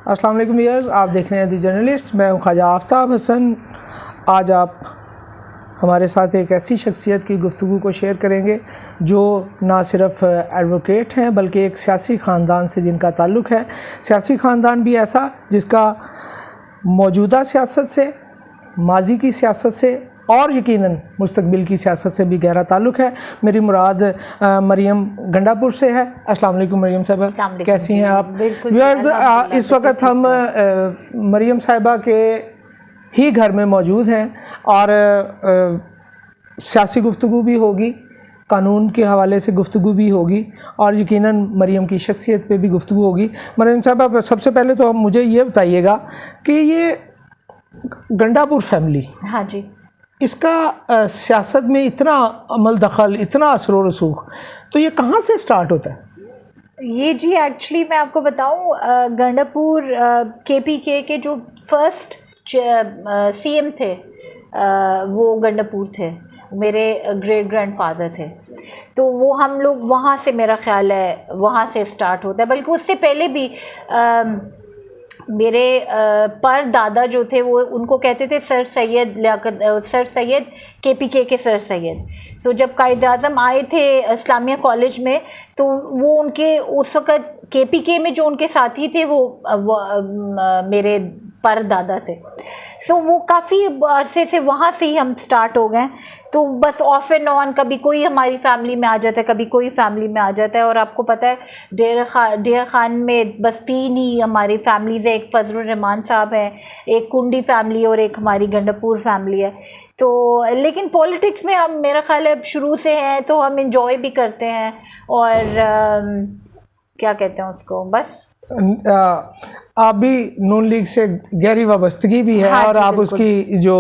अस्सलाम वालेकुम व्यूअर्स, आप देख रहे हैं दी जर्नलिस्ट। मैं हूं ख्वाजा आफ्ताब हसन। आज आप हमारे साथ एक ऐसी शख्सियत की गुफ्तगू को शेयर करेंगे जो ना सिर्फ एडवोकेट हैं बल्कि एक सियासी ख़ानदान से जिनका ताल्लुक़ है। सियासी ख़ानदान भी ऐसा जिसका मौजूदा सियासत से, माजी की सियासत से और यकीनन मुस्तकबिल की सियासत से भी गहरा ताल्लुक़ है। मेरी मुराद मरियम गंडापुर से है। अस्सलाम वालेकुम मरियम साहिबा, कैसी हैं आप? व्यूअर्स, इस वक्त हम मरियम साहिबा के ही घर में मौजूद हैं और सियासी गुफ्तगू भी होगी, कानून के हवाले से गुफ्तगू भी होगी और यकीनन मरियम की शख्सियत पे भी गुफ्तगू होगी। मरियम साहिबा, सबसे पहले तो मुझे ये बताइएगा कि ये गंडापुर फैमिली, हाँ जी, इसका सियासत में इतना अमल दखल, इतना असर व रसूख, तो ये कहाँ से स्टार्ट होता है? ये जी एक्चुअली मैं आपको बताऊं, गंडापुर केपीके के जो फर्स्ट सीएम थे वो गंडापुर थे, मेरे ग्रेट ग्रैंडफादर थे। तो वो हम लोग वहाँ से, मेरा ख्याल है वहाँ से स्टार्ट होता है। बल्कि उससे पहले भी मेरे पर दादा जो थे वो उनको कहते थे सर सैयद केपीके के सर सैयद। सो जब कायद आज़म आए थे इस्लामिया कॉलेज में, तो वो उनके उस वक़्त केपीके में जो उनके साथी थे वो मेरे पर दादा थे। सो वो काफ़ी अरसे से वहाँ से ही हम स्टार्ट हो गए। तो बस ऑफ एंड ऑन कभी कोई हमारी फैमिली में आ जाता है, कभी कोई फैमिली में आ जाता है। और आपको पता है डेरा खान में बस 3 ही हमारी फैमिलीज़ है। एक फजलुर रहमान साहब हैं, एक कुंडी फैमिली और एक हमारी गंडापुर फैमिली है। तो लेकिन पॉलिटिक्स में हम, मेरा ख्याल है शुरू से हैं, तो हम इंजॉय भी करते हैं और क्या कहते हैं उसको, बस आप भी नून लीग से गहरी वाबस्तगी भी है। हाँ, और आप उसकी जो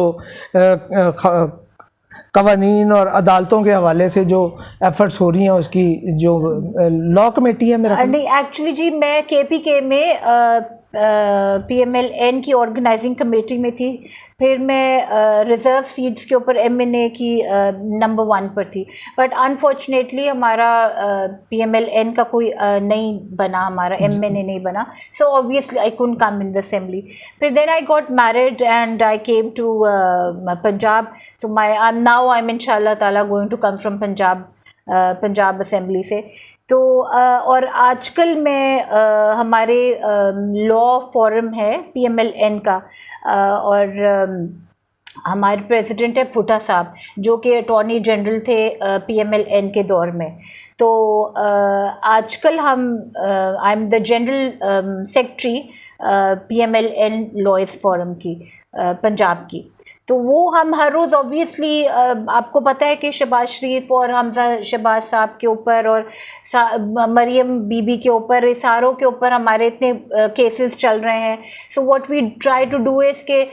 कवानीन और अदालतों के हवाले से जो एफर्ट्स हो रही हैं, उसकी जो लॉ कमेटी है मेरा नहीं, एक्चुअली जी मैं केपीके में पीएमएलएन की ऑर्गेनाइजिंग कमेटी में थी। फिर मैं रिज़र्व सीट्स के ऊपर एमएनए की नंबर 1 पर थी। बट अनफॉर्चुनेटली हमारा पीएमएलएन का कोई नहीं बना, हमारा एमएनए नहीं बना। So obviously I couldn't come in the assembly. फिर then I got married and I came to Punjab. So now I am इंशाल्लाह ताला going to come from Punjab assembly से। तो और आजकल में हमारे लॉ फोरम है पीएमएलएन का, और हमारे प्रेसिडेंट है भुट्टा साहब, जो कि अटॉर्नी जनरल थे पीएमएलएन के दौर में। तो आजकल हम, I am the general secretary PMLN lawyers forum की पंजाब की। तो वो हम हर रोज़ ऑब्वियसली, आपको पता है कि शहबाज शरीफ और हमजा शहबाज साहब के ऊपर और मरियम बीबी के ऊपर, इसारों के ऊपर हमारे इतने केसेस चल रहे हैं। So what we try to do is के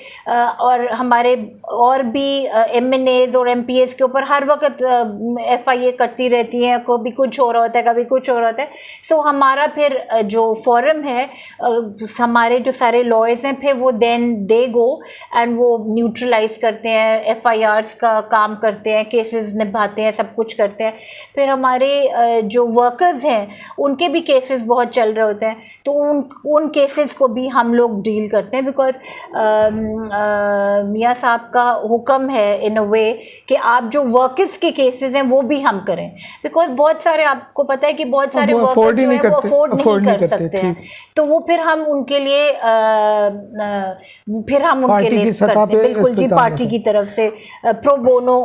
और हमारे और भी एमएनएज और एमपीएस के ऊपर हर वक्त एफआईए करती रहती हैं। कभी कुछ हो रहा होता है, कभी कुछ हो रहा होता है। सो हमारा फिर जो फोरम है, हमारे जो सारे लॉयर्स हैं, फिर वो देन दे गो एंड वो न्यूट्रलाइज करते हैं, एफआईआर्स का काम करते हैं, केसेस निभाते हैं, सब कुछ करते हैं। फिर हमारे जो वर्कर्स हैं उनके भी केसेस बहुत चल रहे होते हैं, तो उन केसेस को भी हम लोग डील करते हैं। बिकॉज मियाँ साहब का हुक्म है इन अ वे कि आप जो वर्कर्स के केसेस हैं वो भी हम करें। बिकॉज बहुत सारे, आपको पता है कि बहुत सारे वर्कर्स जो हैं वो अफोर्ड नहीं कर सकते हैं। तो वो फिर हम उनके लिए करते हैं, बिल्कुल जी, पार्टी की तरफ से प्रो बोनो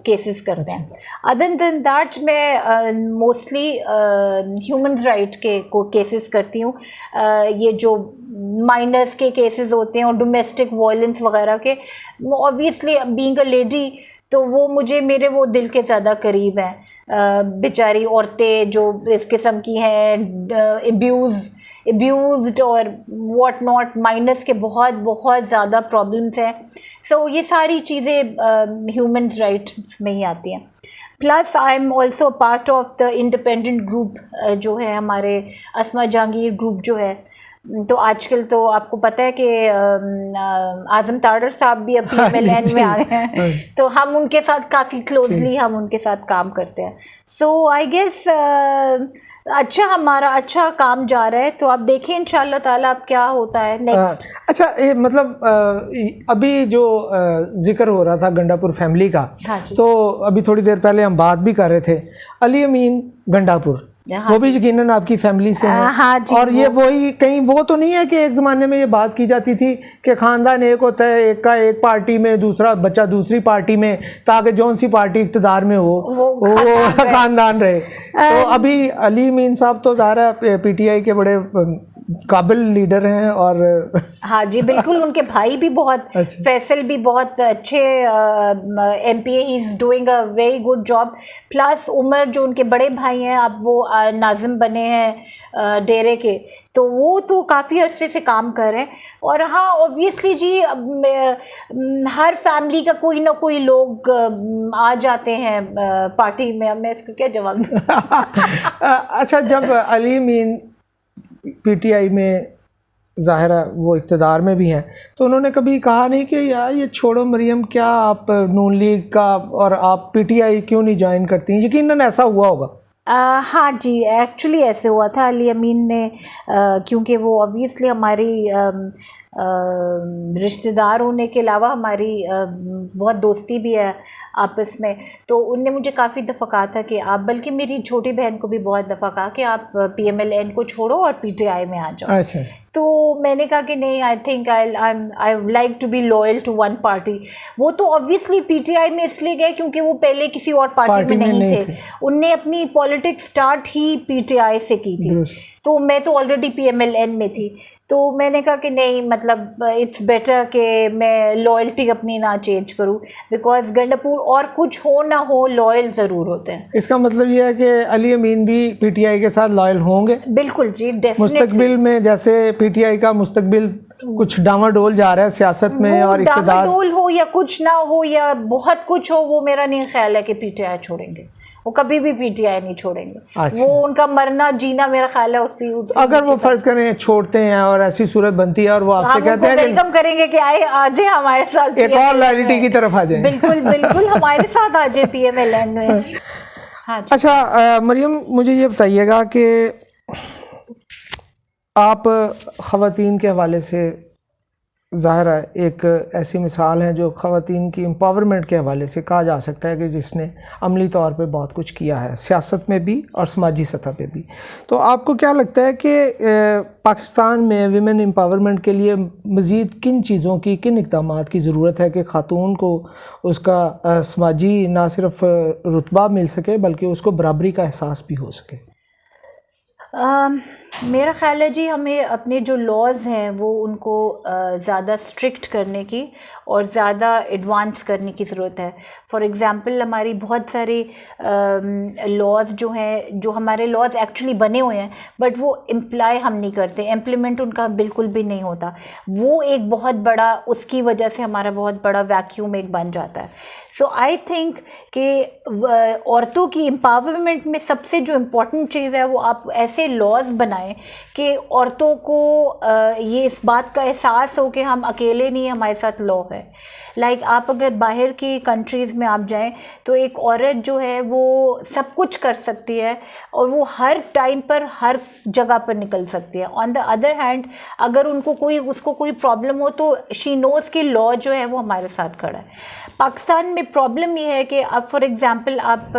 केसेस करते हैं। अदर देन दैट मैं मोस्टली ह्यूमन राइट के केसेस करती हूँ। ये जो माइनर्स के केसेस होते हैं और डोमेस्टिक वायलेंस वगैरह के, ऑब्वियसली बीइंग अ लेडी तो वो मेरे वो दिल के ज़्यादा करीब हैं। बेचारी औरतें जो इस किस्म की हैं, अब्यूज़ड और व्हाट नॉट, माइनस के बहुत बहुत ज़्यादा प्रॉब्लम्स हैं। सो ये सारी चीज़ें ह्यूमन राइट्स में ही आती हैं। Plus I am also part of the independent group जो है हमारे, अस्मा जहांगीर ग्रुप जो है, तो आजकल तो आपको पता है कि आज़म तारड़ साहब भी अब PMLN में आ गए हैं, तो हम उनके साथ काफ़ी क्लोजली हम उनके साथ काम करते हैं। सो आई गेस अच्छा, हमारा अच्छा काम जा रहा है, तो आप देखिए इंशाल्लाह ताला अब क्या होता है नेक्स्ट। अच्छा, ये मतलब अभी जो जिक्र हो रहा था गंडापुर फैमिली का, हाँ जी। तो अभी थोड़ी देर पहले हम बात भी कर रहे थे, अली अमीन गंडापुर, हाँ वो भी यकीनन आपकी फैमिली से हैं। हाँ जी, और ये वही कहीं वो तो नहीं है कि एक ज़माने में ये बात की जाती थी कि ख़ानदान एक होता है, एक का एक पार्टी में, दूसरा बच्चा दूसरी पार्टी में, ताकि जौन सी पार्टी इक़्तिदार में हो वो ख़ानदान रहे। तो अभी अली अमीन साहब तो ज़ाहिर है PTI के बड़े काबिल लीडर हैं। और हाँ जी बिल्कुल, उनके भाई भी बहुत फैसल भी बहुत अच्छे MPA, he is doing a very good job. Plus Umar जो उनके बड़े भाई हैं, अब वो नाज़िम बने हैं डेरे के, तो वो तो काफ़ी अरसे से काम कर रहे हैं। और हाँ ऑब्वियसली जी, हर फैमिली का कोई ना कोई लोग आ जाते हैं पार्टी में। अब मैं इसका क्या जवाब दूँ? अच्छा, जब अली अमीन PTI में ज़ाहिर है वो इक़्तिदार में भी हैं, तो उन्होंने कभी कहा नहीं कि यार ये छोड़ो मरियम, क्या आप नून लीग का और आप PTI क्यों नहीं ज्वाइन करती? यकीनन ऐसा हुआ होगा। हाँ जी, एक्चुअली ऐसे हुआ था। अली अमीन ने क्योंकि वो ऑब्वियसली हमारी रिश्तेदार होने के अलावा हमारी बहुत दोस्ती भी है आपस में, तो उनने मुझे काफ़ी दफ़ा कहा था कि आप, बल्कि मेरी छोटी बहन को भी बहुत दफ़ा कहा कि आप PMLN को छोड़ो और PTI में आ जाओ। अच्छा। तो मैंने कहा कि नहीं, I think I like to be loyal to one party. वो तो ऑब्वियसली PTI में इसलिए गए क्योंकि वो पहले किसी और पार्टी में नहीं थे। उनने अपनी पॉलिटिक्स स्टार्ट ही PTI से की थी, तो मैं तो ऑलरेडी PMLN में थी। तो मैंने कहा कि नहीं, मतलब इट्स बेटर कि मैं लॉयल्टी अपनी ना चेंज करूं, बिकॉज गंडापुर और कुछ हो ना हो लॉयल ज़रूर होते हैं। इसका मतलब ये है कि अली अमीन भी PTI के साथ लॉयल होंगे? बिल्कुल जी, डेफिनेटली। मुस्तकबिल में जैसे PTI का मुस्तकबिल कुछ डामाडोल जा रहा है सियासत में, और इक़्तिदार डामाडोल हो या कुछ ना हो या बहुत कुछ हो, वो मेरा नहीं ख्याल है कि PTI छोड़ेंगे। वो कभी भी PTI नहीं छोड़ेंगे। अच्छा। वो उनका मरना जीना मेरा ख्याल है उसी अगर वो फर्ज करें छोड़ते हैं और ऐसी सूरत बनती है और वो आपसे कहते हैं वेलकम करेंगे कि आए आ जाए हमारे साथ, एक और लॉयल्टी की तरफ आ जाए। बिल्कुल बिल्कुल हमारे साथ आ जाए PMLN में। हाँ। अच्छा मरियम, मुझे ये बताइएगा कि आप ख़वातीन के हवाले से ज़ाहिर है एक ऐसी मिसाल है जो ख़वातीन की एम्पावरमेंट के हवाले से कहा जा सकता है कि जिसने अमली तौर पे बहुत कुछ किया है, सियासत में भी और समाजी सतह पे भी। तो आपको क्या लगता है कि पाकिस्तान में विमेन एम्पावरमेंट के लिए मज़ीद किन चीज़ों की, किन इक़दामात की ज़रूरत है कि ख़ातून को उसका समाजी ना सिर्फ रुतबा मिल सके बल्कि उसको बराबरी का एहसास भी हो सके? मेरा ख़्याल है जी, हमें अपने जो लॉज़ हैं वो उनको ज़्यादा स्ट्रिक्ट करने की और ज़्यादा एडवांस करने की ज़रूरत है। फॉर एग्ज़ाम्पल हमारी बहुत सारे लॉज़ जो हैं, जो हमारे लॉज़ एक्चुअली बने हुए हैं बट वो इम्प्लाई हम नहीं करते, इम्प्लीमेंट उनका बिल्कुल भी नहीं होता। वो एक बहुत बड़ा, उसकी वजह से हमारा बहुत बड़ा वैक्यूम एक बन जाता है। सो आई थिंक कि औरतों की एम्पावरमेंट में सबसे जो इम्पोर्टेंट चीज़ है वो आप ऐसे लॉज़ बनाएं कि औरतों को ये इस बात का एहसास हो कि हम अकेले नहीं, हमारे साथ लॉ है। लाइक आप अगर बाहर की कंट्रीज़ में आप जाएं तो एक औरत जो है वो सब कुछ कर सकती है और वो हर टाइम पर हर जगह पर निकल सकती है। ऑन द अदर हैंड अगर उसको कोई प्रॉब्लम हो तो शी नोज़ कि लॉ जो है वो हमारे साथ खड़ा है। पाकिस्तान में प्रॉब्लम ये है कि अब फॉर एग्ज़ाम्पल आप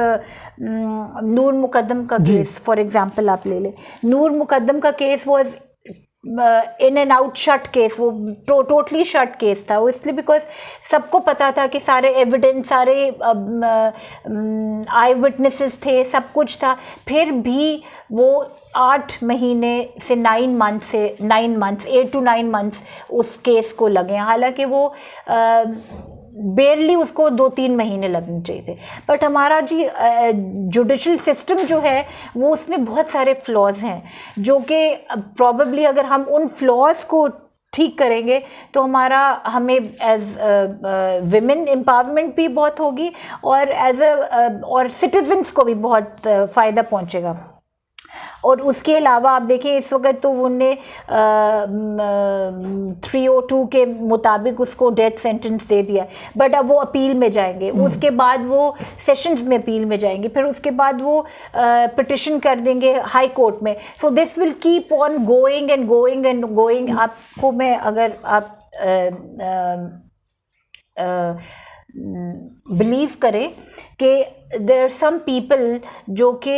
नूर मुकद्दम का केस फॉर एग्ज़ाम्पल आप ले लें। नूर मुकद्दम का case was in and out shut case, वो टोटली शट केस था। वो इसलिए बिकॉज सबको पता था कि सारे एविडेंस, सारे आई विटनेसेस थे, सब कुछ था, फिर भी वो 8 महीने से 9 मंथ्स 8 to 9 मंथ्स उस केस को लगे। हालांकि वो बेरली उसको 2-3 महीने लगने चाहिए थे। बट हमारा जी जुडिशल सिस्टम जो है वो उसमें बहुत सारे फ्लॉज हैं जो कि प्रॉबेबली अगर हम उन फ्लॉज को ठीक करेंगे तो हमें एज विमेन एम्पावरमेंट भी बहुत होगी और और सिटीजन्स को भी बहुत फ़ायदा पहुंचेगा। और उसके अलावा आप देखें इस वक्त तो उन्हें 302 के मुताबिक उसको डेथ सेंटेंस दे दिया, बट अब वो अपील में जाएंगे, उसके बाद वो सेशंस में अपील में जाएंगे, फिर उसके बाद वो पिटिशन कर देंगे हाई कोर्ट में. So this will keep on going and going and going. आपको मैं अगर आप बिलीव करें कि देर सम पीपल जो कि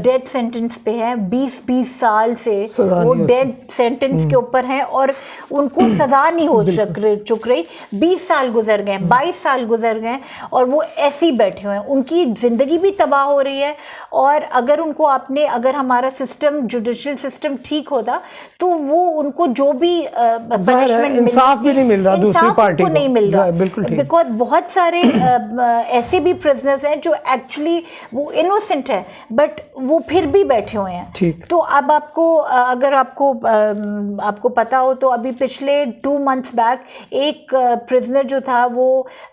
डेथ सेंटेंस पे हैं 20-20 साल से वो डेथ सेंटेंस के ऊपर हैं और उनको सज़ा नहीं हो चुक रही. 20 साल गुजर गए, 22 साल गुजर गए और वो ऐसे ही बैठे हुए हैं. उनकी ज़िंदगी भी तबाह हो रही है. और अगर उनको अगर हमारा सिस्टम, जुडिशल सिस्टम ठीक होता तो वो उनको जो भी पनिशमेंट, इंसाफ भी नहीं मिल रहा, दूसरी पार्टी को नहीं मिल रहा, बिकॉज बहुत सारे ऐसे भी प्रिजनर्स हैं जो एक्चुअली वो इनोसेंट है बट वो फिर भी बैठे हुए हैं. ठीक. तो अब आपको अगर आपको पता हो तो अभी पिछले 2 months बैक एक प्रिजनर जो था वो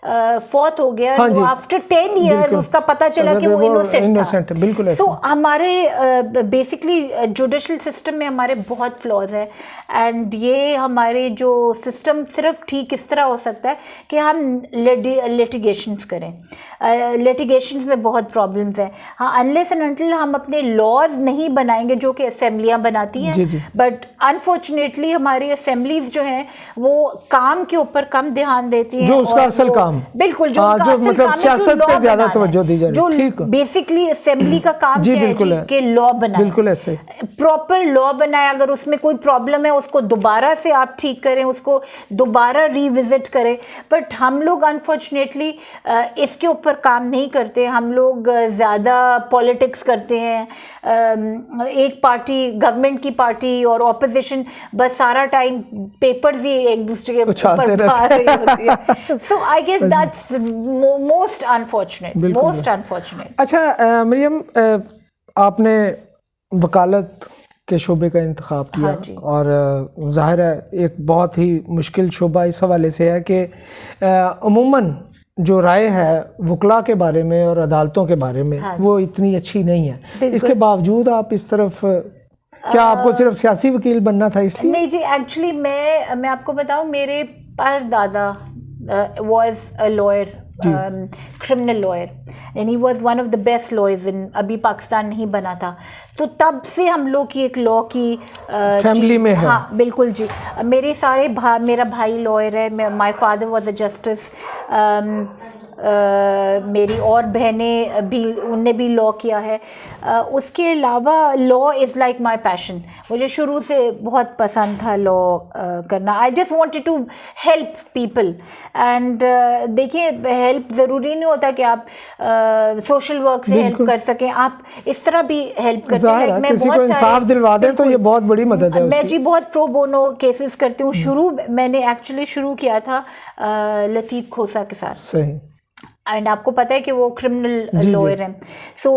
फौत हो गया. हाँ, आफ्टर 10 years उसका पता चला कि वो इनोसेंट था. बिल्कुल. सो हमारे बेसिकली जुडिशल सिस्टम में हमारे बहुत फ्लॉज है एंड ये हमारे जो सिस्टम सिर्फ ठीक इस तरह हो सकता है कि हम लिटिगेशंस करें. लिटिगेशंस में बहुत प्रॉब्लम्स हैं. हाँ, अनलेस एंड अनटिल हम अपने लॉज नहीं बनाएंगे जो कि असेंबलियां बनाती हैं, बट अनफॉर्चुनेटली हमारी असेंबलीज जो हैं वो काम के ऊपर कम ध्यान देती हैं. जो उसका असल काम, बिल्कुल जो मतलब सियासत पे ज्यादा तवज्जो दी जा रही है. जो बेसिकली असेंबली का काम क्या है कि लॉ बनाए. बिल्कुल ऐसे प्रॉपर लॉ बनाए. अगर उसमें कोई प्रॉब्लम है उसको दोबारा से आप ठीक करें, उसको दोबारा रिविजिट करें. बट हम लोग अनफॉर्चुनेटली इसके ऊपर काम नहीं करते. हम लोग ज़्यादा पॉलिटिक्स करते हैं. एक पार्टी, गवर्नमेंट की पार्टी और ऑपोजिशन बस सारा टाइम पेपर्स ही एक दूसरे के ऊपर पा रही होती है. So I guess that's most unfortunate. अच्छा मरियम, आपने वकालत के शोबे का इंतखाब किया. हाँ, और ज़ाहिर है एक बहुत ही मुश्किल शोबा इस हवाले से है कि अमूमन जो राय है वकला के बारे में और अदालतों के बारे में वो इतनी अच्छी नहीं है. इसके बावजूद आप इस तरफ, क्या आपको सिर्फ सियासी वकील बनना था इसलिए? नहीं जी, एक्चुअली मैं आपको बताऊं, मेरे परदादा was a lawyer, criminal lawyer, and he was one of the best lawyers in, अभी पाकिस्तान नहीं बना था तो तब से हम लोग की एक लॉ की फैमिली में है. हाँ बिल्कुल जी. मेरे सारे मेरा भाई लॉयर है. My father was a justice. मेरी और बहनें भी, उनने भी लॉ किया है. उसके अलावा law is like my passion. मुझे शुरू से बहुत पसंद था लॉ करना. I just wanted to help people. And देखिए, हेल्प ज़रूरी नहीं होता कि आप सोशल वर्क से हेल्प कर सकें. आप इस तरह भी हेल्प करते हैं. मैं किसी को इंसाफ दिलवा दें तो ये बहुत बड़ी मदद है. मैं जी बहुत प्रो बोनो केसेस करती हूँ. मैंने एक्चुअली शुरू किया था लतीफ़ खोसा के साथ. सही. एंड आपको पता है कि वो क्रिमिनल लॉयर हैं. सो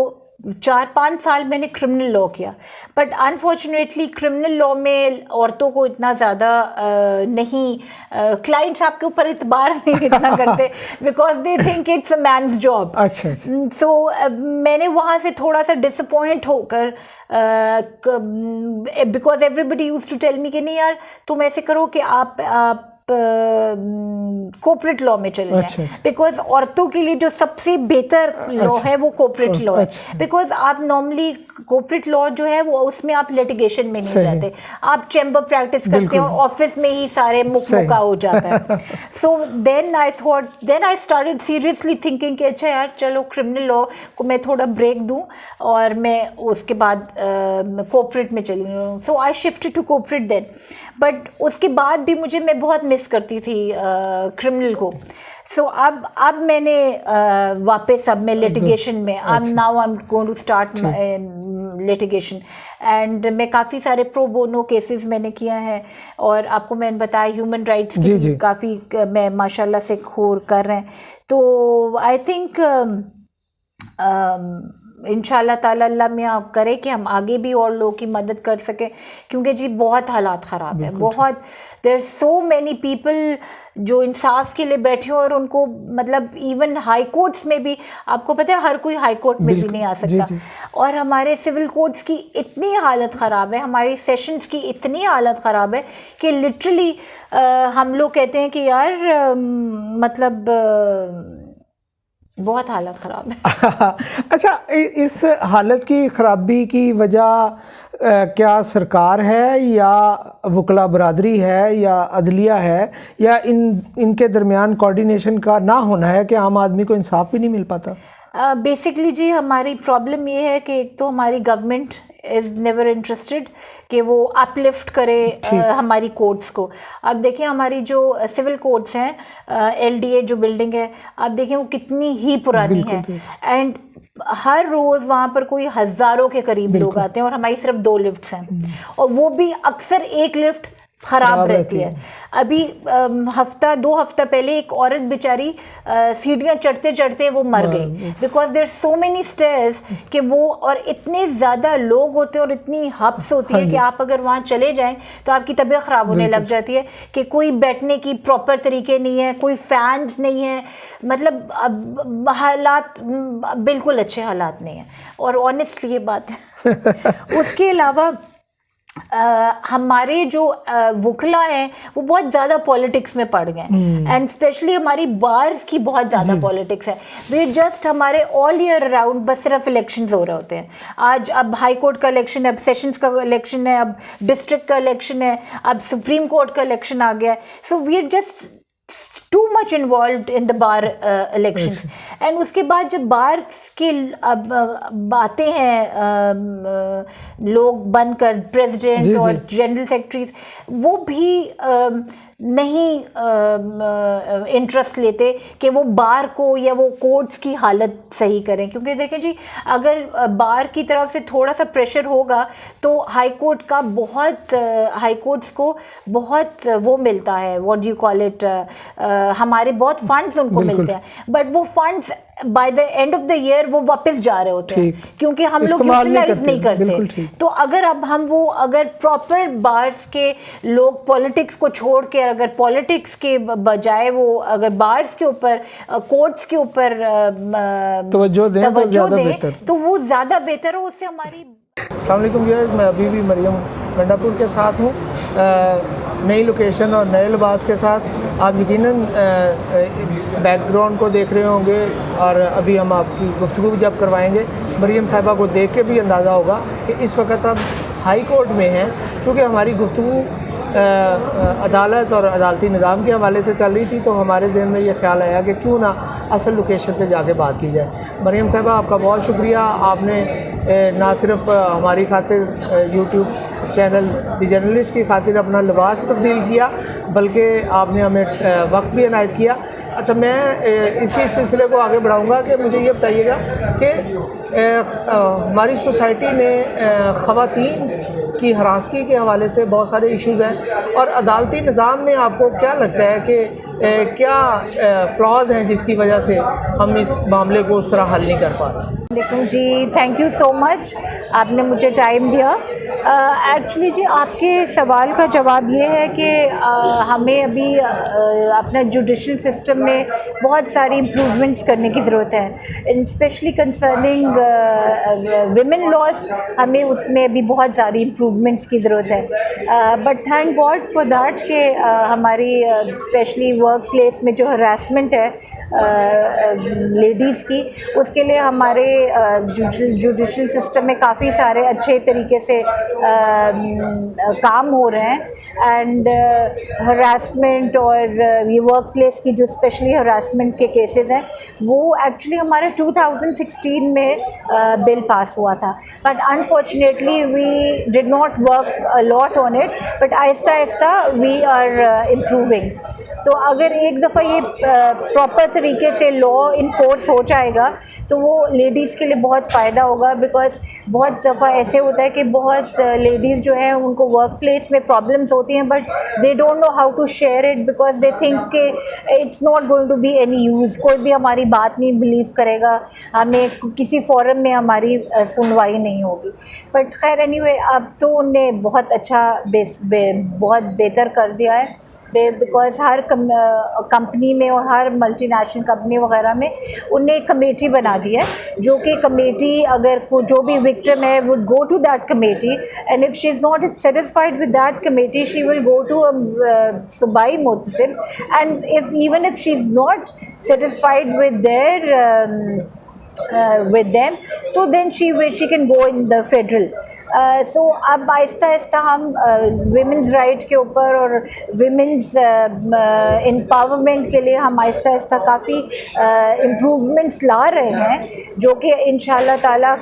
4-5 साल मैंने क्रिमिनल लॉ किया. बट अनफॉर्चुनेटली क्रिमिनल लॉ में औरतों को इतना ज़्यादा नहीं, क्लाइंट्स आपके ऊपर इतबार नहीं इतना करते because they think it's a man's job. अच्छा. सो मैंने वहाँ से थोड़ा सा डिसअपॉइंट होकर, because everybody used to tell me कि नहीं यार तुम ऐसे करो कि आप कोऑपरेट लॉ में चले जाएं. बिकॉज औरतों के लिए जो सबसे बेहतर लॉ है वो कोऑपरेट लॉ है. बिकॉज आप नॉर्मली कोऑपरेट लॉ जो है वो उसमें आप लिटिगेशन में नहीं जाते. आप चैम्बर प्रैक्टिस करते हैं और ऑफिस में ही सारे मुक्का हो जाता है. So then I started seriously thinking कि अच्छा यार चलो क्रिमिनल लॉ को मैं थोड़ा ब्रेक दूं और मैं उसके बाद कोऑपरेट में चली जाऊँ. So I shifted to corporate then. But उसके बाद भी मैं बहुत मिस करती थी क्रिमिनल को. सो अब मैंने वापस अब मैं लिटिगेशन में, now I am going to start litigation. And मैं काफ़ी सारे प्रो बोनो केसेस मैंने किया है. और आपको मैंने बताया ह्यूमन राइट्स की काफ़ी मैं माशाल्लाह से खोर कर रहे हैं. तो आई थिंक इंशाल्लाह ताला अल्लाह में आप करे कि हम आगे भी और लोगों की मदद कर सकें, क्योंकि जी बहुत हालात ख़राब है, बहुत। There are so many people जो इंसाफ के लिए बैठे हो और उनको मतलब इवन हाई कोर्ट्स में भी, आपको पता है हर कोई हाई कोर्ट में भी नहीं आ सकता। और हमारे सिविल कोर्ट्स की इतनी हालत ख़राब है, हमारी सेशंस की इतनी हालत ख़राब है कि लिटरली हम लोग कहते हैं कि यार मतलब बहुत हालत ख़राब है। अच्छा, इस हालत की ख़राबी की वजह क्या सरकार है या वकला बरादरी है या अदलिया है या इनके दरमियान कोऑर्डिनेशन का ना होना है कि आम आदमी को इंसाफ भी नहीं मिल पाता? बेसिकली जी हमारी प्रॉब्लम ये है कि एक तो हमारी गवर्नमेंट इज़ नेवर इंटरेस्टेड कि वो अपलिफ्ट करे हमारी कोर्ट्स को। अब देखिए हमारी जो सिविल कोर्ट्स हैं, LDA जो बिल्डिंग है, आप देखिए वो कितनी ही पुरानी है, एंड हर रोज़ वहाँ पर कोई हज़ारों के करीब लोग आते हैं और हमारी सिर्फ 2 लिफ्ट्स हैं, और वो भी अक्सर एक लिफ्ट ख़राब रहती है। अभी हफ्ता 2 हफ्ता पहले एक औरत बेचारी सीढ़ियाँ चढ़ते चढ़ते वो मर गई, because there so many stairs कि वो, और इतने ज़्यादा लोग होते हैं और इतनी हब्स होती है कि आप अगर वहाँ चले जाएं तो आपकी तबीयत ख़राब होने लग जाती है कि कोई बैठने की प्रॉपर तरीके नहीं है, कोई फैंस नहीं है, मतलब हालात बिल्कुल अच्छे हालात नहीं हैं, और ऑनेस्टली ये बात है। उसके अलावा हमारे जो वकला हैं वो बहुत ज़्यादा पॉलिटिक्स में पड़ गए, एंड स्पेशली हमारी बार्स की बहुत ज़्यादा पॉलिटिक्स है। वे जस्ट हमारे ऑल ईयर अराउंड बस सिर्फ इलेक्शंस हो रहे होते हैं। आज अब हाई कोर्ट का इलेक्शन है, अब सेशंस का इलेक्शन है, अब डिस्ट्रिक्ट का इलेक्शन है, अब सुप्रीम कोर्ट का इलेक्शन आ गया है। So we are just too much involved in the bar elections, and उसके बाद जब बार के आते हैं लोग बनकर प्रेसिडेंट और जनरल सेक्रेटरीज, वो भी नहीं इंटरेस्ट लेते कि वो बार को या वो कोर्ट्स की हालत सही करें, क्योंकि देखें जी अगर बार की तरफ से थोड़ा सा प्रेशर होगा तो हाई कोर्ट का बहुत हाई कोर्ट्स को बहुत वो मिलता है, what do you call it, हमारे बहुत फंड्स उनको मिलते हैं, बट वो funds by the end of the year वो वापस जा रहे होते हैं क्योंकि हम लोग यूटिलाइज नहीं करते। तो अगर अब हम वो अगर प्रॉपर बार्स के लोग पॉलिटिक्स को छोड़ के अगर पॉलिटिक्स के बजाय वो अगर बार्स के ऊपर कोर्ट्स के ऊपर तवज्जो दें तो वो ज़्यादा बेहतर हो, उससे हमारी। अस्सलाम वालेकुम व्यूअर्स, मैं अभी भी मरियम गंडापुर के साथ हूँ, नई लोकेशन और नए लिबास के साथ। आप यकीनन बैकग्राउंड को देख रहे होंगे और अभी हम आपकी गुफ्तगू जब करवाएंगे मरियम साहिबा को देख के भी अंदाज़ा होगा कि इस वक्त हम हाई कोर्ट में हैं। चूँकि हमारी गुफ्तगू अदालत और अदालती निज़ाम के हवाले से चल रही थी तो हमारे जहन में ये ख्याल आया कि क्यों ना असल लोकेशन पे जाके बात की जाए। मरियम साहिबा, आपका बहुत शुक्रिया, आपने ना सिर्फ हमारी खातिर यूट्यूब चैनल द जर्नलिस्ट की खातिर अपना लिबास तब्दील किया बल्कि आपने हमें वक्त भी इनायत किया। अच्छा, मैं इसी सिलसिले को आगे बढ़ाऊँगा कि मुझे ये बताइएगा कि हमारी सोसाइटी में ख़वातीन की हरासगी के हवाले से बहुत सारे इश्यूज़ हैं और अदालती निज़ाम में आपको क्या लगता है कि क्या फ्लॉज हैं जिसकी वजह से हम इस मामले को उस तरह हल नहीं कर पा रहे? लेकिन जी थैंक यू सो मच, आपने मुझे टाइम दिया। एक्चुअली जी आपके सवाल का जवाब ये है कि हमें अभी अपना जुडिशल सिस्टम में बहुत सारी इम्प्रूवमेंट्स करने की ज़रूरत है, स्पेशली कंसर्निंग विमेन लॉज, हमें उसमें अभी बहुत सारी इम्प्रूवमेंट्स की ज़रूरत है। But thank God for that कि हमारी स्पेशली वर्क प्लेस में जो हरासमेंट है लेडीज़ की, उसके लिए हमारे जुडिशल सिस्टम में काफ़ी सारे अच्छे तरीके से काम हो रहे हैं। एंड हरासमेंट और ये वर्क प्लेस की जो स्पेशली हरासमेंट के केसेस हैं वो एक्चुअली हमारे 2016 में बिल पास हुआ था, but unfortunately we did not work a lot on it, but आहिस्ता आहिस्ता वी आर इम्प्रूविंग। तो अगर एक दफ़ा ये प्रॉपर तरीके से लॉ इन्फोर्स हो जाएगा तो वो लेडीज़ के लिए बहुत फ़ायदा होगा, बिकॉज़ बहुत दफ़ा ऐसे होता है कि बहुत लेडीज़ जो हैं उनको वर्क प्लेस में प्रॉब्लम्स होती हैं, but they don't know how to share it because they think कि it's not going to be any use, कोई भी हमारी बात नहीं बिलीव करेगा, हमें किसी फोरम में हमारी सुनवाई नहीं होगी। बट खैर एनीवे, अब तो उनने बहुत अच्छा बहुत बेहतर कर दिया है बिकॉज हर कंपनी में और हर मल्टीनेशनल कंपनी वगैरह में उनने एक कमेटी बना दी है, जो कि कमेटी अगर जो भी विक्टिम है would go to that committee, and if she is not satisfied with that committee she will go to सूबाई मोहतसिब, and even if she is not satisfied with their with them, तो then she can go in the federal. So अब आहिस्ता आहिस्ता हम women's right के ऊपर और women's empowerment के लिए हम आहिस्ता आहिस्ता काफ़ी इम्प्रूवमेंट्स ला रहे हैं, जो कि इंशाल्लाह ताला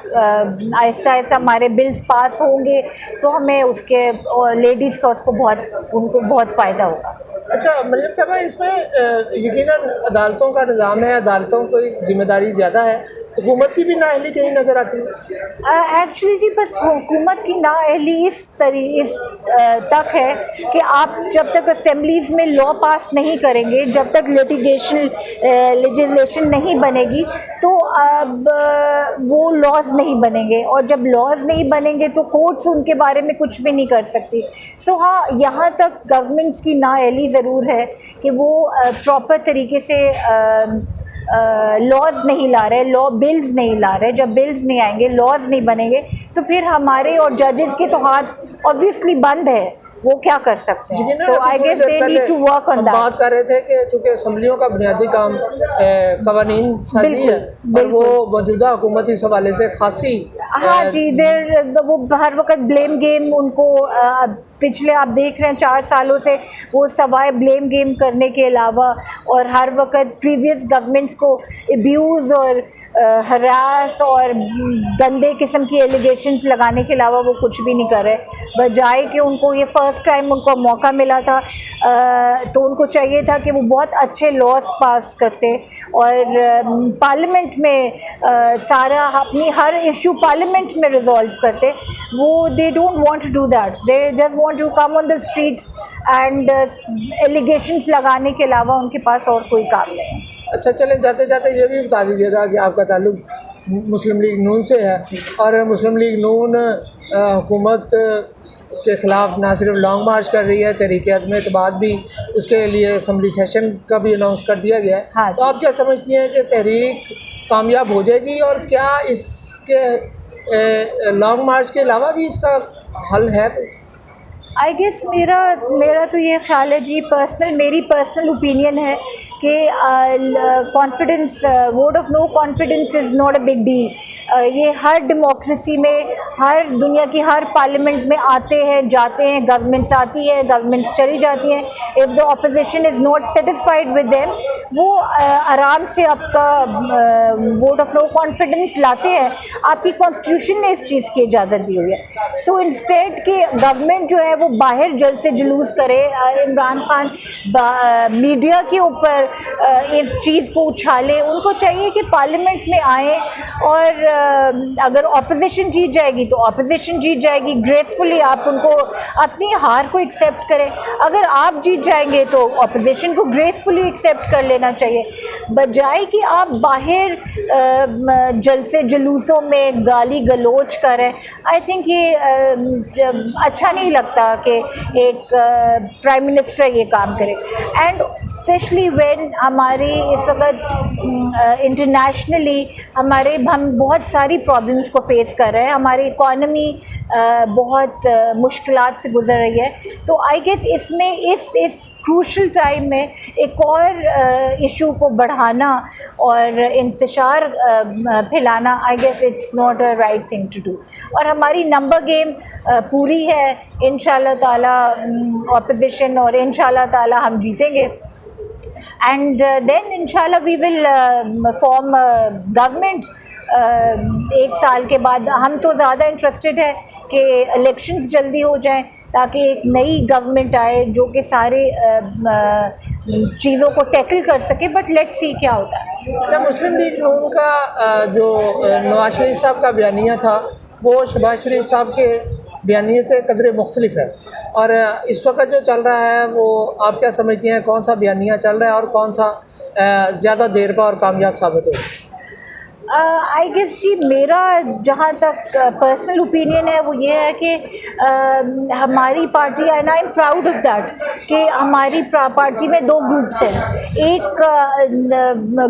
आहिस्ता आहिस्ता हमारे बिल्स पास होंगे तो हमें उसके लेडीज़ का उनको बहुत फ़ायदा होगा। अच्छा मरियम साहबा, इसमें यकीनन अदालतों का निज़ाम है, अदालतों की जिम्मेदारी ज़्यादा है, हुकूमत की भी नाअहली कहीं नज़र आती है? एक्चुअली जी बस हुकूमत की नाअहली इस तक है कि आप जब तक असेंबलीज़ में लॉ पास नहीं करेंगे, जब तक लेजिस्लेशन नहीं बनेगी तो अब वो लॉज नहीं बनेंगे, और जब लॉज नहीं बनेंगे तो कोर्ट्स उनके बारे में कुछ भी नहीं कर सकती। सो हाँ, यहाँ तक गवर्नमेंट्स की नाअहली ज़रूर है कि वो प्रॉपर तरीके से लॉज नहीं ला रहे, लॉ बिल्स नहीं ला रहे। जब बिल्स नहीं आएंगे, लॉज नहीं बनेंगे, तो फिर हमारे और जजेस के तो हाथ ऑब्वियसली बंद है, वो क्या कर सकते हैं। So I guess they need to work on that. बात कर रहे थे कि चूँकि असम्बलियों का बुनियादी काम कवानीन साजी है, और वो मौजूदा हुकूमत इस हवाले से खासी हाँ जी, वो हर वक्त ब्लेम गेम उनको पिछले आप देख रहे हैं 4 सालों से वो सवाए ब्लेम गेम करने के अलावा और हर वक्त प्रीवियस गवर्नमेंट्स को अब्यूज़ और हरास और गंदे किस्म की एलिगेशंस लगाने के अलावा वो कुछ भी नहीं कर रहे, बजाय कि उनको ये फ़र्स्ट टाइम उनको मौका मिला था, तो उनको चाहिए था कि वो बहुत अच्छे लॉज पास करते और पार्लियामेंट में सारा अपनी हर इशू पार्लियामेंट में रिजॉल्व करते। वो they don't want to do that, they just want to come on the streets and allegations लगाने के अलावा उनके पास और कोई काम नहीं है। अच्छा चलें, जाते जाते ये भी बता दीजिएगा कि आपका ताल्लुक मुस्लिम लीग नून से है, और मुस्लिम लीग नून हुकूमत के ख़िलाफ़ ना सिर्फ लॉन्ग मार्च कर रही है, तहरीक अदम एतबार भी उसके लिए असम्बली सेशन का भी अनाउंस कर दिया गया है। हाँ, तो आप क्या समझती हैं कि तहरीक कामयाब हो जाएगी, और क्या इसके लॉन्ग मार्च के अलावा भी इसका हल है? आई गेस मेरा तो ये ख्याल है जी, मेरी पर्सनल ओपिनियन है कि confidence, vote of no confidence is not a big deal. ये हर डेमोक्रेसी में, हर दुनिया की हर पार्लियामेंट में आते हैं जाते हैं, गवर्नमेंट्स आती है, गवर्नमेंट्स चली जाती हैं। If the opposition is not satisfied with them, वो आराम से आपका वोट ऑफ नो कॉन्फिडेंस लाते हैं। आपकी कॉन्स्टिट्यूशन ने इस चीज़ की इजाज़त दी हुई है। सो इंस्टेड कि गवर्नमेंट जो है वो बाहर जल्द से जुलूस करे, इमरान खान मीडिया के ऊपर इस चीज़ को उछाले, उनको चाहिए कि पार्लियामेंट में आए, और अगर ऑपोजिशन जीत जाएगी तो ऑपोजिशन जीत जाएगी, ग्रेसफुली आप उनको अपनी हार को एक्सेप्ट करें। अगर आप जीत जाएंगे तो ऑपोजिशन को ग्रेसफुली एक्सेप्ट कर लेना चाहिए, बजाय कि आप बाहर जल्द से जुलूसों में गाली गलोच करें। आई थिंक ये अच्छा नहीं लगता कि एक प्राइम मिनिस्टर ये काम करे, एंड स्पेशली व्हेन हमारी इस वक्त इंटरनेशनली हम बहुत सारी प्रॉब्लम्स को फेस कर रहे हैं, हमारी इकॉनमी बहुत मुश्किलात से गुजर रही है। तो आई गेस इसमें इस क्रूशल टाइम में एक और इशू को बढ़ाना और इंतशार फैलाना, I guess it's not a right thing to do. और हमारी नंबर गेम पूरी है इंशाल्लाह ताला, ऑपोजिशन, और इंशाल्लाह ताला हम जीतेंगे, एंड देन इंशाल्लाह वी विल फॉर्म गवर्नमेंट 1 साल के बाद। हम तो ज़्यादा इंटरेस्टेड है कि इलेक्शंस जल्दी हो जाएं ताकि एक नई गवर्नमेंट आए जो कि सारे चीज़ों को टैकल कर सके, बट लेट्स सी क्या होता है। अच्छा, मुस्लिम लीग नून का जो नवाज शरीफ साहब का बयानिया था, वो शहबाज शरीफ साहब के बयानिए से कदरे मुख्तलिफ है। और इस वक्त जो चल रहा है वो आप क्या समझती हैं, कौन सा बयानिया चल रहा है और कौन सा ज़्यादा देर पर और कामयाब साबित हो? आई गेस जी, मेरा जहाँ तक पर्सनल ओपिनियन है वो ये है कि हमारी party, and I am proud of that, कि हमारी पार्टी में दो ग्रुप्स हैं। एक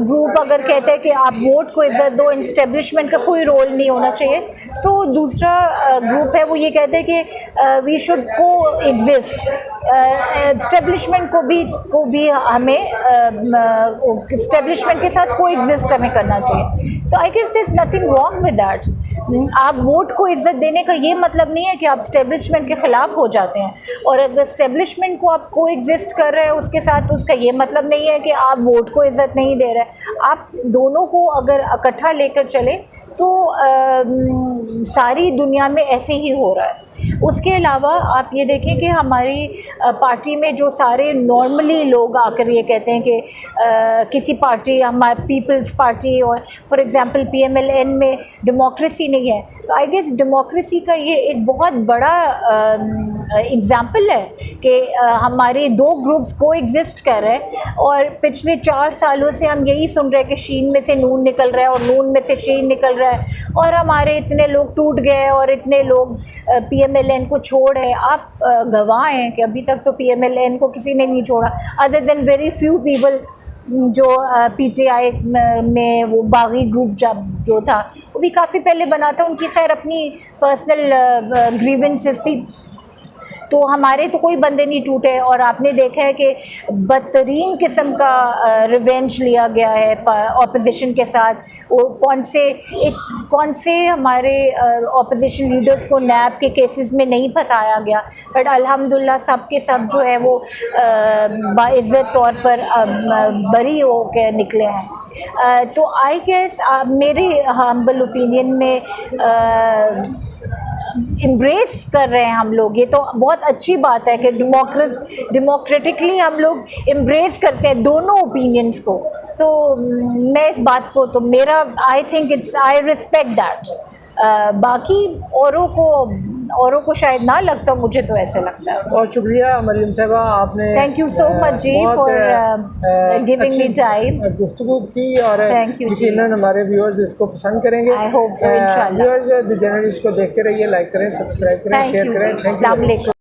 ग्रुप अगर कहते हैं कि आप वोट को इज्जत दो, इस्टेब्लिशमेंट का कोई रोल नहीं होना चाहिए, तो दूसरा ग्रुप है वो ये कहते हैं कि वी शुड को एग्जिस्ट, इस्टेब्लिशमेंट को भी हमें इस्टेब्लिशमेंट के साथ को एग्जिस्ट हमें करना चाहिए। So I guess there is nothing wrong with that. आप वोट को इज्जत देने का ये मतलब नहीं है कि आप इस्टेब्लिशमेंट के ख़िलाफ़ हो जाते हैं, और अगर इस्टेब्लिशमेंट को आप को एग्जिस्ट कर रहे हैं उसके साथ, उसका ये मतलब नहीं है कि आप वोट को इज्जत नहीं दे रहे हैं। आप दोनों को अगर इकट्ठा लेकर चले तो सारी दुनिया में ऐसे ही हो रहा है। उसके अलावा आप ये देखें कि हमारी पार्टी में जो सारे नॉर्मली लोग आकर ये कहते हैं कि किसी पार्टी, हमारी पीपल्स पार्टी और फॉर एग्जांपल PMLN में डेमोक्रेसी नहीं है, तो आई गेस डेमोक्रेसी का ये एक बहुत बड़ा एग्जांपल है कि हमारे दो ग्रुप्स को एग्जिस्ट कर रहे हैं। और पिछले 4 सालों से हम यही सुन रहे हैं कि शीन में से नून निकल रहा है और नून में से शीन निकल रहा है, और हमारे इतने लोग टूट गए और इतने लोग PMLN को छोड़ है। आप गवाह हैं कि अभी तक तो PMLN को किसी ने नहीं छोड़ा, other than very few people जो PTI में वो बागी ग्रुप जो था वो भी काफ़ी पहले बना था, उनकी खैर अपनी पर्सनल ग्रीवेंसेस थी, तो हमारे तो कोई बंदे नहीं टूटे। और आपने देखा है कि बदतरीन किस्म का रिवेंज लिया गया है ऑपोजिशन के साथ। वो कौन से हमारे ऑपोजिशन लीडर्स को नैब के केसेस में नहीं फंसाया गया, बट अल्हम्दुलिल्लाह सब के सब जो है वो बाइज़्ज़त तौर पर बरी हो के निकले हैं। तो आई गेस मेरे हम्बल ओपिनियन में एम्ब्रेस कर रहे हैं हम लोग, ये तो बहुत अच्छी बात है कि डेमोक्रेटिकली हम लोग एम्ब्रेस करते हैं दोनों ओपिनियंस को। तो मैं इस बात को, तो मेरा I think it's, I respect that. बाकी औरों को शायद ना लगता, मुझे तो ऐसे लगता है। बहुत शुक्रिया मरियम साहबा, आपने thank you so much ji for giving me time, गुफ्तगू की, और यकीनन हमारे व्यूअर्स इसको पसंद करेंगे। आई होप सो इंशाल्लाह। व्यूअर्स द जर्नलिस्ट को देखते रहिए, लाइक करें, सब्सक्राइब करें, शेयर करें। Thank you.